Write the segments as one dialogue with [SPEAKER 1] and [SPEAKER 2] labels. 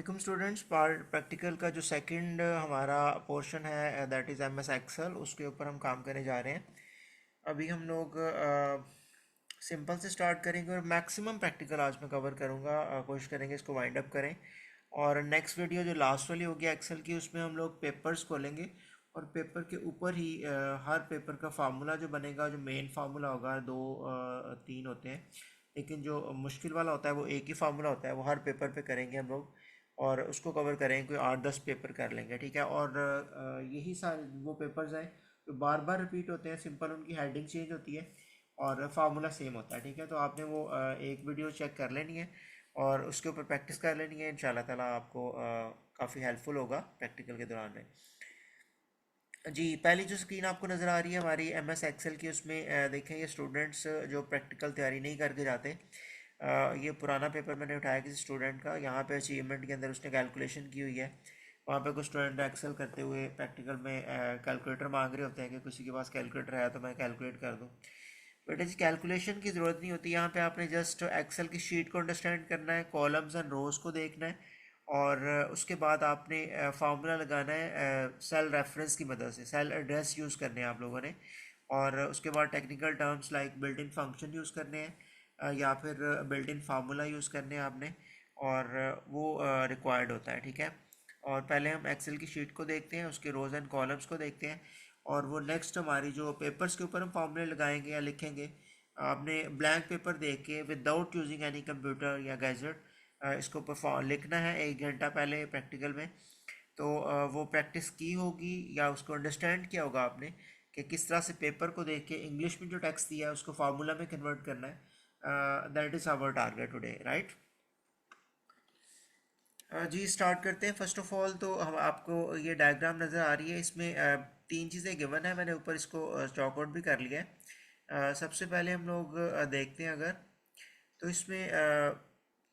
[SPEAKER 1] Welcome students. Practical का जो second हमारा पोर्शन है दैट इज़ एमएस एक्सेल, उसके ऊपर हम काम करने जा रहे हैं। अभी हम लोग सिंपल से स्टार्ट करेंगे और मैक्सिमम प्रैक्टिकल आज मैं कवर करूँगा। कोशिश करेंगे इसको वाइंड अप करें। और नेक्स्ट वीडियो जो लास्ट वाली होगी एक्सेल की, उसमें हम लोग पेपर्स खोलेंगे और पेपर के ऊपर ही हर पेपर का फार्मूला जो बनेगा, जो मेन फार्मूला होगा, दो तीन होते हैं, लेकिन जो मुश्किल वाला होता है वो एक ही फार्मूला होता है, वो हर पेपर पे करेंगे हम लोग और उसको कवर करेंगे। कोई 8-10 पेपर कर लेंगे, ठीक है। और यही सारे वो पेपर्स हैं जो बार बार रिपीट होते हैं, सिंपल उनकी हेडिंग चेंज होती है और फार्मूला सेम होता है, ठीक है। तो आपने वो एक वीडियो चेक कर लेनी है और उसके ऊपर प्रैक्टिस कर लेनी है। इंशाल्लाह ताला आपको काफ़ी हेल्पफुल होगा प्रैक्टिकल के दौरान में। जी, पहली जो स्क्रीन आपको नज़र आ रही है हमारी एम एस एक्सेल की, उसमें देखें ये स्टूडेंट्स जो प्रैक्टिकल तैयारी नहीं करके जाते, ये पुराना पेपर मैंने उठाया किसी स्टूडेंट का। यहाँ पे अचीवमेंट के अंदर उसने कैलकुलेशन की हुई है। वहाँ पे कुछ स्टूडेंट एक्सेल करते हुए प्रैक्टिकल में कैलकुलेटर मांग रहे होते हैं कि किसी के पास कैलकुलेटर है तो मैं कैलकुलेट कर दूँ। बट इस कैलकुलेशन की ज़रूरत नहीं होती। यहाँ पे आपने जस्ट एक्सेल की शीट को अंडरस्टैंड करना है, कॉलम्स एंड रोज को देखना है और उसके बाद आपने फार्मूला लगाना है सेल रेफरेंस की मदद से। सेल एड्रेस यूज़ करने हैं आप लोगों ने, और उसके बाद technical terms like built in function use करने हैं, या फिर बिल्ट इन फार्मूला यूज़ करने हैं आपने, और वो रिक्वायर्ड होता है, ठीक है। और पहले हम एक्सेल की शीट को देखते हैं, उसके रोज एंड कॉलम्स को देखते हैं, और वो नेक्स्ट हमारी जो पेपर्स के ऊपर हम फॉर्मूले लगाएंगे या लिखेंगे। आपने ब्लैंक पेपर देख के विदाउट यूजिंग एनी कंप्यूटर या गैजेट इसको परफॉर्म लिखना है 1 घंटा पहले प्रैक्टिकल में। तो वो प्रैक्टिस की होगी या उसको अंडरस्टैंड किया होगा आपने कि किस तरह से पेपर को देख के इंग्लिश में जो टेक्स्ट दिया है उसको फार्मूला में कन्वर्ट करना है। That is our target today, right. जी, स्टार्ट करते हैं। फर्स्ट ऑफ ऑल तो हम आपको ये डायग्राम नज़र आ रही है, इसमें तीन चीज़ें गिवन है। मैंने ऊपर इसको चॉक आउट भी कर लिया है। सबसे पहले हम लोग देखते हैं अगर, तो इसमें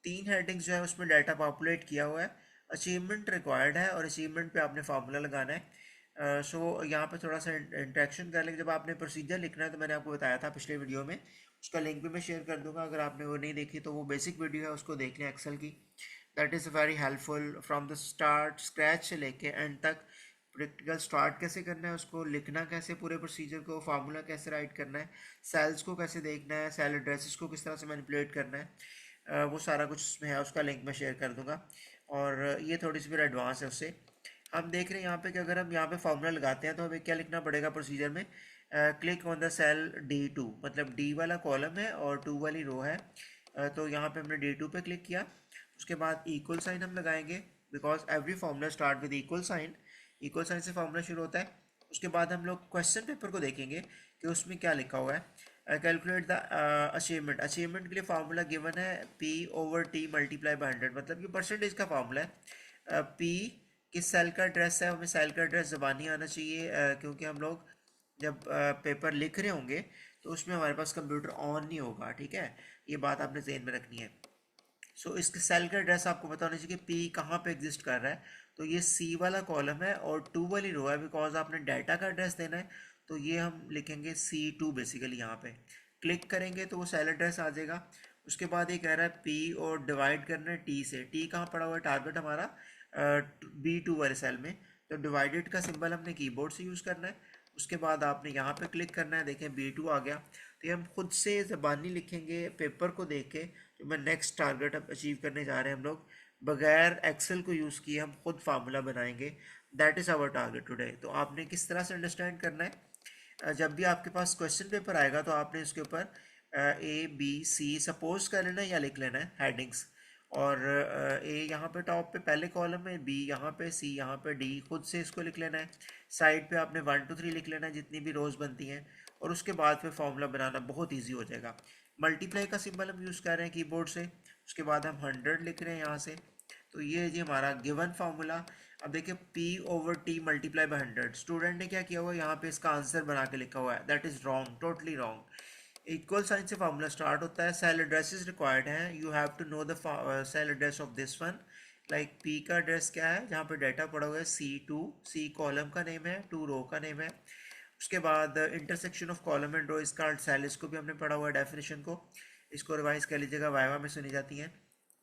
[SPEAKER 1] तीन हेडिंग्स जो है उसमें डाटा पॉपुलेट किया हुआ है। अचीवमेंट रिक्वायर्ड है और अचीवमेंट पे आपने फार्मूला लगाना है। सो यहाँ पे थोड़ा सा इंट्रैक्शन कर लेंगे। जब आपने प्रोसीजर लिखना है तो मैंने आपको बताया था पिछले वीडियो में, उसका लिंक भी मैं शेयर कर दूंगा। अगर आपने वो नहीं देखी तो वो बेसिक वीडियो है, उसको देख लें एक्सेल की। That is very helpful from the start, scratch से लेके एंड तक। प्रैक्टिकल स्टार्ट कैसे करना है, उसको लिखना कैसे, पूरे प्रोसीजर को, फार्मूला कैसे राइट करना है, सेल्स को कैसे देखना है, सेल एड्रेसेस को किस तरह से मैनिपुलेट करना है, वो सारा कुछ उसमें है। उसका लिंक मैं शेयर कर दूंगा। और ये थोड़ी सी मेरा एडवांस है उससे। हम देख रहे हैं यहाँ पे कि अगर हम यहाँ पे फार्मूला लगाते हैं तो हमें क्या लिखना पड़ेगा प्रोसीजर में। Click on the cell D2, मतलब डी वाला कॉलम है और 2 वाली रो है। तो यहाँ पे हमने D2 पे क्लिक किया। उसके बाद इक्वल साइन हम लगाएंगे, because every formula start with equal sign. Equal sign से फार्मूला शुरू होता है। उसके बाद हम लोग क्वेश्चन पेपर को देखेंगे कि उसमें क्या लिखा हुआ है। Calculate the achievement. अचीवमेंट के लिए फार्मूला गिवन है P/T मल्टीप्लाई बाय 100, मतलब ये परसेंटेज का फार्मूला है। P किस सेल का एड्रेस है, हमें सेल का एड्रेस ज़बानी आना चाहिए, क्योंकि हम लोग जब पेपर लिख रहे होंगे तो उसमें हमारे पास कंप्यूटर ऑन नहीं होगा, ठीक है। ये बात आपने जहन में रखनी है। सो इसके सेल का एड्रेस आपको पता होना चाहिए कि पी कहाँ पे एग्जिस्ट कर रहा है। तो ये सी वाला कॉलम है और 2 वाली रो है, बिकॉज आपने डाटा का एड्रेस देना है। तो ये हम लिखेंगे C2 बेसिकली। यहाँ पे क्लिक करेंगे तो वो सेल एड्रेस आ जाएगा। उसके बाद ये कह रहा है पी और डिवाइड करना है टी से। टी कहाँ पड़ा हुआ है, टारगेट हमारा B2 वाले सेल में। तो डिवाइडेड का सिंबल हमने कीबोर्ड से यूज़ करना है। उसके बाद आपने यहाँ पे क्लिक करना है, देखें B2 आ गया। तो ये हम खुद से ज़बानी लिखेंगे पेपर को देख के, जो मैं नेक्स्ट टारगेट अब अचीव करने जा रहे हैं हम लोग। बगैर एक्सेल को यूज़ किए हम खुद फार्मूला बनाएंगे। That is our target today. तो आपने किस तरह से अंडरस्टैंड करना है, जब भी आपके पास क्वेश्चन पेपर आएगा तो आपने इसके ऊपर A B C सपोज कर लेना है या लिख लेना है हेडिंग्स। और ए यहाँ पे टॉप पे पहले कॉलम में, बी यहाँ पे, सी यहाँ पे, डी खुद से इसको लिख लेना है। साइड पे आपने 1 2 3 लिख लेना है जितनी भी रोज बनती हैं। और उसके बाद फिर फॉर्मूला बनाना बहुत इजी हो जाएगा। मल्टीप्लाई का सिंबल हम यूज़ कर रहे हैं कीबोर्ड से। उसके बाद हम 100 लिख रहे हैं यहाँ से। तो ये जी हमारा गिवन फार्मूला। अब देखिए P/T मल्टीप्लाई बाय 100, स्टूडेंट ने क्या किया हुआ है, यहाँ पे इसका आंसर बना के लिखा हुआ है। That is wrong, totally wrong. Equal sign से फार्मूला स्टार्ट होता है। सेल एड्रेसेस रिक्वायर्ड हैं, you have to know the cell address of this one. Like P का एड्रेस क्या है, जहाँ पे डाटा पड़ा हुआ है C2, सी कॉलम का नेम है, 2 रो का नेम है। उसके बाद इंटरसेक्शन ऑफ कॉलम एंड रो, इसका सेल, इसको भी हमने पढ़ा हुआ है डेफिनेशन को। इसको रिवाइज कर लीजिएगा, वाइवा में सुनी जाती हैं।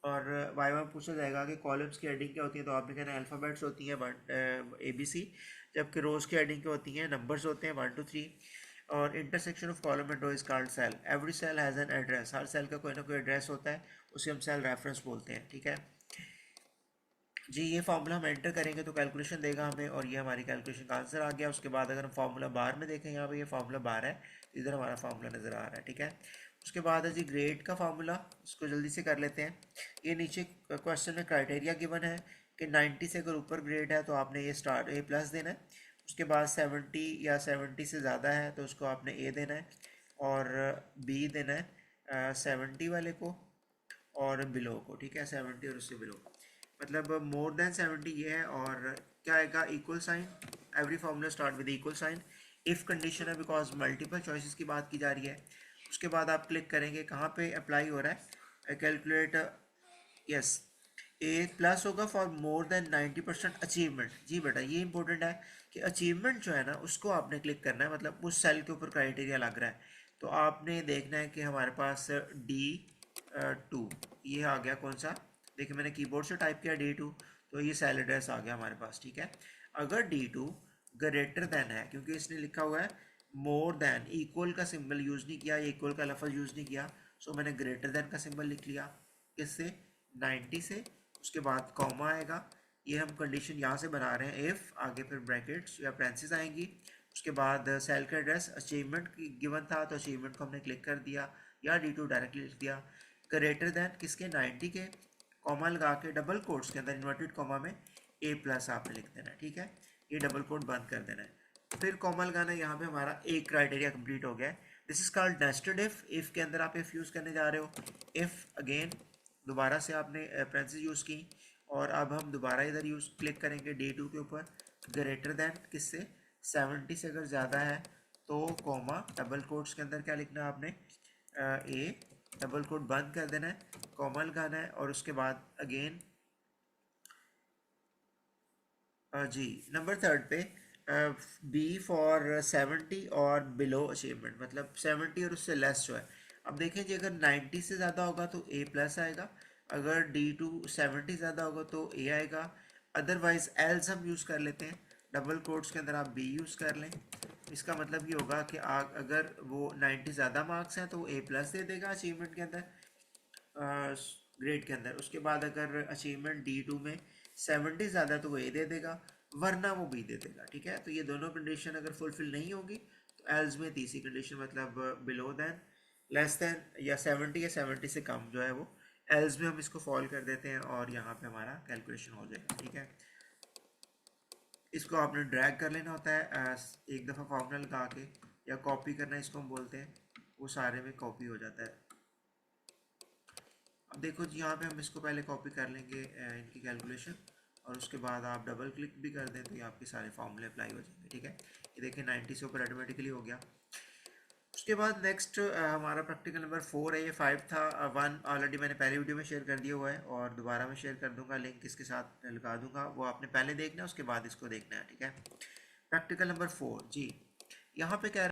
[SPEAKER 1] और वाई में पूछा जाएगा कि कॉलम्स की हेडिंग क्या होती है, तो आपने कहना अल्फ़ाबेट्स होती हैं ABC, जबकि रोज़ की हेडिंग क्या होती हैं, नंबर्स होते हैं 1 to 3। और intersection of column and row is called cell. Every cell has an address, हर सेल का कोई ना कोई एड्रेस होता है, उसे हम सेल रेफरेंस बोलते हैं, ठीक है जी। ये फार्मूला हम एंटर करेंगे तो कैलकुलेशन देगा हमें, और ये हमारी कैलकुलेशन का आंसर आ गया। उसके बाद अगर हम फार्मूला बार में देखें, यहाँ पे ये फार्मूला बार है, इधर हमारा फार्मूला नज़र आ रहा है, ठीक है। उसके बाद है जी ग्रेड का फार्मूला, इसको जल्दी से कर लेते हैं। ये नीचे क्वेश्चन में क्राइटेरिया गिवन है कि 90 से अगर ऊपर ग्रेड है तो आपने ये स्टार्ट A+ देना है। उसके बाद 70 या 70 से ज़्यादा है तो उसको आपने A देना है, और B देना है 70 वाले को, और बिलो को, ठीक है, 70 और उससे बिलो, मतलब मोर देन 70 ये है। और क्या आएगा, equal sign, every formula start with equal sign. If condition है बिकॉज मल्टीपल चॉइसेस की बात की जा रही है। उसके बाद आप क्लिक करेंगे कहाँ पे अप्लाई हो रहा है, कैलकुलेट, यस, A+ होगा फॉर मोर देन 90% अचीवमेंट। जी बेटा, ये इंपॉर्टेंट है कि अचीवमेंट जो है ना उसको आपने क्लिक करना है, मतलब उस सेल के ऊपर क्राइटेरिया लग रहा है। तो आपने देखना है कि हमारे पास D2 ये आ गया, कौन सा, देखिए मैंने कीबोर्ड से टाइप किया D2, तो ये सेल एड्रेस आ गया हमारे पास, ठीक है। अगर D2 ग्रेटर देन है, क्योंकि इसने लिखा हुआ है मोर देन, इक्वल का सिंबल यूज़ नहीं किया, इक्वल का लफ्ज़ यूज़ नहीं किया, सो मैंने ग्रेटर देन का सिंबल लिख लिया, किससे, 90 से। उसके बाद कॉमा आएगा, ये हम कंडीशन यहाँ से बना रहे हैं, इफ़, आगे फिर ब्रैकेट्स या ब्रांचेस आएंगी। उसके बाद सेल का एड्रेस अचीवमेंट गिवन था तो अचीवमेंट को हमने क्लिक कर दिया, या D2 डायरेक्टली लिख दिया। ग्रेटर देन किसके, 90 के, कॉमा लगा के डबल कोट्स के अंदर इन्वर्टेड कॉमा में A+ आपने लिख देना है, ठीक है। ये डबल कोट बंद कर देना है, फिर कॉमा लगाना है। यहाँ पे हमारा एक क्राइटेरिया कंप्लीट हो गया है। This is called nested if. If के अंदर आप इफ यूज़ करने जा रहे हो, इफ अगेन दोबारा से आपने ब्रांचेस यूज़ की, और अब हम दोबारा इधर यूज़ क्लिक करेंगे D2 के ऊपर, ग्रेटर देन किससे, 70 से अगर ज़्यादा है तो कॉमा डबल कोट्स के अंदर क्या लिखना है आपने, ए, डबल कोट बंद कर देना है, कॉमा लगाना है, और उसके बाद अगेन जी नंबर थर्ड पे B फॉर 70 और बिलो अचीवमेंट, मतलब 70 और उससे लेस जो है। अब देखें जी, अगर 90 से ज़्यादा होगा तो A+ आएगा, अगर D2 70 ज़्यादा होगा तो A आएगा, अदरवाइज एल्स हम यूज़ कर लेते हैं, डबल कोट्स के अंदर आप B यूज़ कर लें। इसका मतलब ये होगा कि अगर वो 90 ज़्यादा मार्क्स हैं तो वो A+ दे देगा अचीवमेंट के अंदर, ग्रेड के अंदर। उसके बाद अगर अचीवमेंट D2 में 70 ज़्यादा तो वो A दे देगा, वरना वो B दे देगा, ठीक है। तो ये दोनों कंडीशन अगर फुलफिल नहीं होगी तो एल्स में तीसरी कंडीशन, मतलब बिलो दैन, लेस दैन, या 70 या 70 से कम जो है वो, एल्स में हम इसको फॉल कर देते हैं, और यहाँ पे हमारा कैलकुलेशन हो जाएगा, ठीक है। इसको आपने ड्रैग कर लेना होता है एक दफ़ा फॉर्मूला लगा के, या कॉपी करना इसको हम बोलते हैं, वो सारे में कॉपी हो जाता है। अब देखो जी, यहाँ पे हम इसको पहले कॉपी कर लेंगे इनकी कैलकुलेशन, और उसके बाद आप डबल क्लिक भी कर दें तो ये आपके सारे फॉर्मूले अप्लाई हो जाएंगे, ठीक है। ये देखिए 90 से ऊपर ऑटोमेटिकली हो गया। उसके बाद नेक्स्ट हमारा प्रैक्टिकल नंबर 4 है, ये 5 था, 1 ऑलरेडी मैंने पहले वीडियो में शेयर कर दिया हुआ है, और दोबारा मैं शेयर कर दूंगा, लिंक इसके साथ लगा दूंगा, वो आपने पहले देखना है, उसके बाद इसको देखना है, ठीक है। प्रैक्टिकल नंबर 4 जी, यहाँ पे क्या